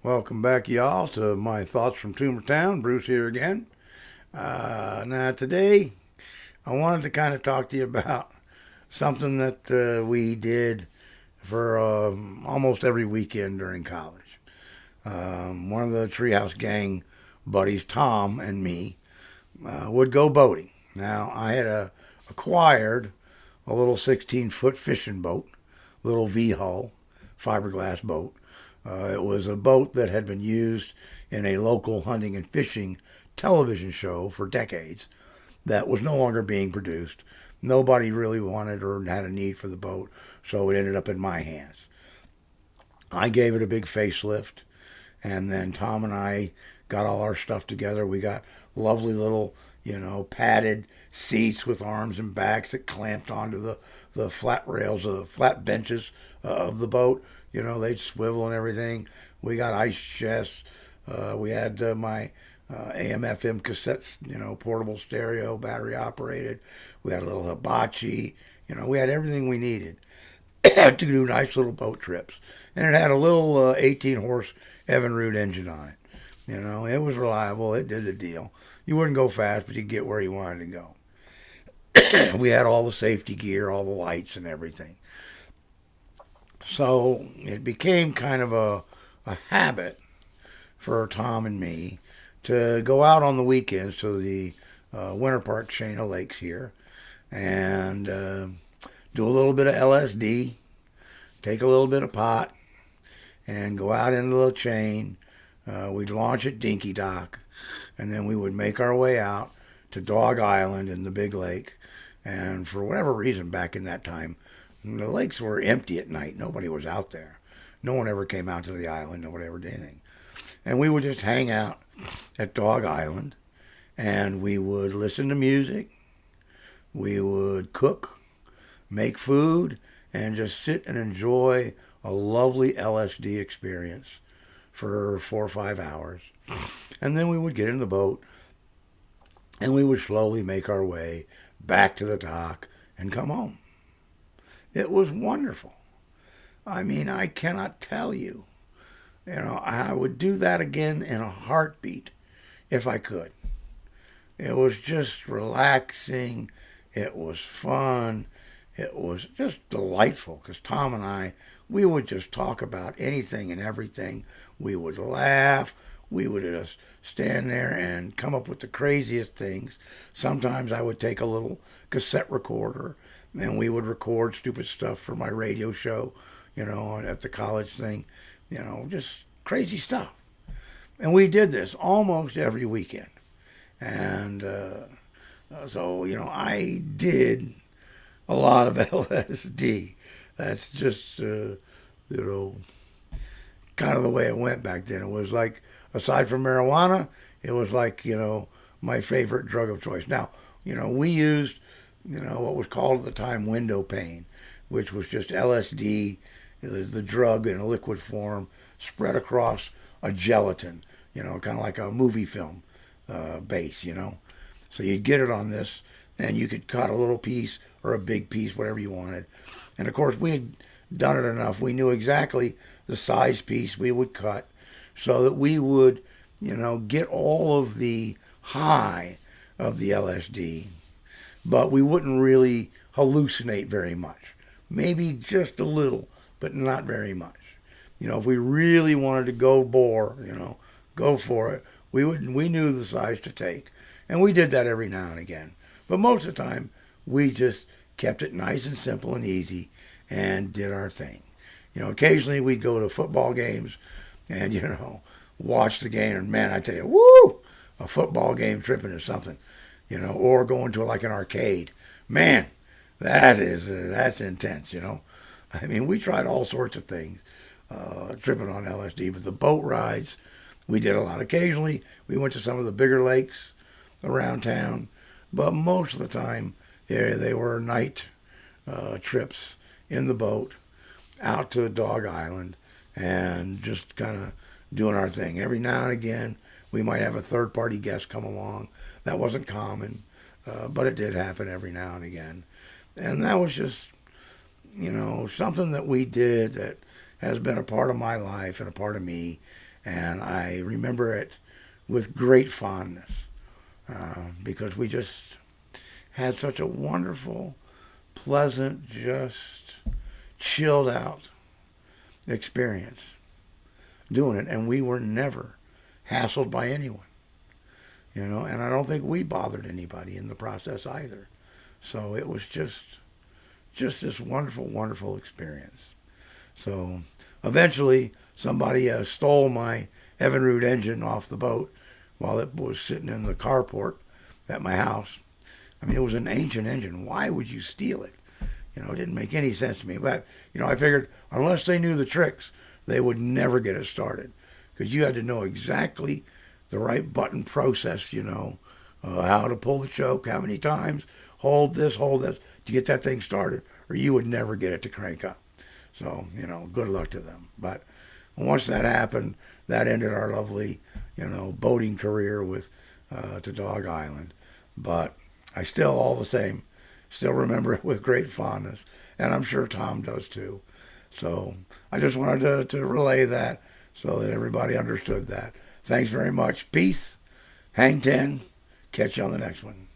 Welcome back, y'all, to my thoughts from Town. Bruce here again. Now, today, I wanted to kind of talk to you about something that we did for almost every weekend during college. One of the Treehouse Gang buddies, Tom, and me would go boating. Now, I had acquired a little 16-foot fishing boat, little V hull, fiberglass boat. It was a boat that had been used in a local hunting and fishing television show for decades that was no longer being produced. Nobody really wanted or had a need for the boat, so it ended up in my hands. I gave it a big facelift, and then Tom and I got all our stuff together. We got lovely little, padded seats with arms and backs that clamped onto the flat rails, the flat benches of the boat. They'd swivel and everything. We got ice chests. We had my AM/FM cassettes, portable stereo, battery operated. We had a little hibachi. We had everything we needed to do nice little boat trips. And it had a little 18 horse Evinrude engine on it. It was reliable. It did the deal. You wouldn't go fast, but you'd get where you wanted to go. We had all the safety gear, all the lights, and everything. So it became kind of a habit for Tom and me to go out on the weekends to the Winter Park chain of lakes here and do a little bit of LSD, take a little bit of pot, and go out into the chain. We'd launch at Dinky Dock, and then we would make our way out to Dog Island in the big lake. And for whatever reason, back in that time, the lakes were empty at night. Nobody was out there. No one ever came out to the island. Nobody ever did anything. And we would just hang out at Dog Island, and we would listen to music. We would cook, make food, and just sit and enjoy a lovely LSD experience for 4 or 5 hours. And then we would get in the boat and we would slowly make our way back to the dock and come home. It was wonderful. I mean, I cannot tell you. I would do that again in a heartbeat if I could. It was just relaxing. It was fun. It was just delightful because Tom and I, we would just talk about anything and everything. We would laugh. We would just stand there and come up with the craziest things. Sometimes I would take a little cassette recorder and we would record stupid stuff for my radio show, at the college thing, just crazy stuff. And we did this almost every weekend. And so, I did a lot of LSD. That's just, kind of the way it went back then. It was like, aside from marijuana, it was like, my favorite drug of choice. Now, we used, what was called at the time window pane, which was just LSD, the drug in a liquid form, spread across a gelatin, kind of like a movie film base. So you'd get it on this, and you could cut a little piece or a big piece, whatever you wanted. And of course, we had done it enough. We knew exactly the size piece we would cut so that we would, get all of the high of the LSD, but we wouldn't really hallucinate very much. Maybe just a little, but not very much. If we really wanted to go bore, go for it, we knew the size to take, and we did that every now and again. But most of the time, we just kept it nice and simple and easy, and did our thing. Occasionally we'd go to football games, and watch the game, and man, I tell you, woo, a football game tripping is something, or going to like an arcade. Man, that's intense. I mean, we tried all sorts of things, tripping on LSD, but the boat rides, we did a lot. Occasionally, we went to some of the bigger lakes around town, but most of the time, they were night trips in the boat out to Dog Island and just kind of doing our thing. Every now and again, we might have a third party guest come along. That wasn't common, but it did happen every now and again. And that was just, something that we did that has been a part of my life and a part of me. And I remember it with great fondness because we just had such a wonderful, pleasant, just chilled out experience doing it. And we were never hassled by anyone, and I don't think we bothered anybody in the process either. So it was just this wonderful, wonderful experience. So eventually somebody stole my Evinrude engine off the boat while it was sitting in the carport at my house. I mean, it was an ancient engine. Why would you steal it? It didn't make any sense to me. But, I figured unless they knew the tricks, they would never get it started. Because you had to know exactly the right button process, how to pull the choke, how many times, hold this, to get that thing started, or you would never get it to crank up. So, good luck to them. But once that happened, that ended our lovely, boating career to Dog Island. But I still, all the same, still remember it with great fondness. And I'm sure Tom does too. So I just wanted to relay that so that everybody understood that. Thanks very much. Peace. Hang 10. Catch you on the next one.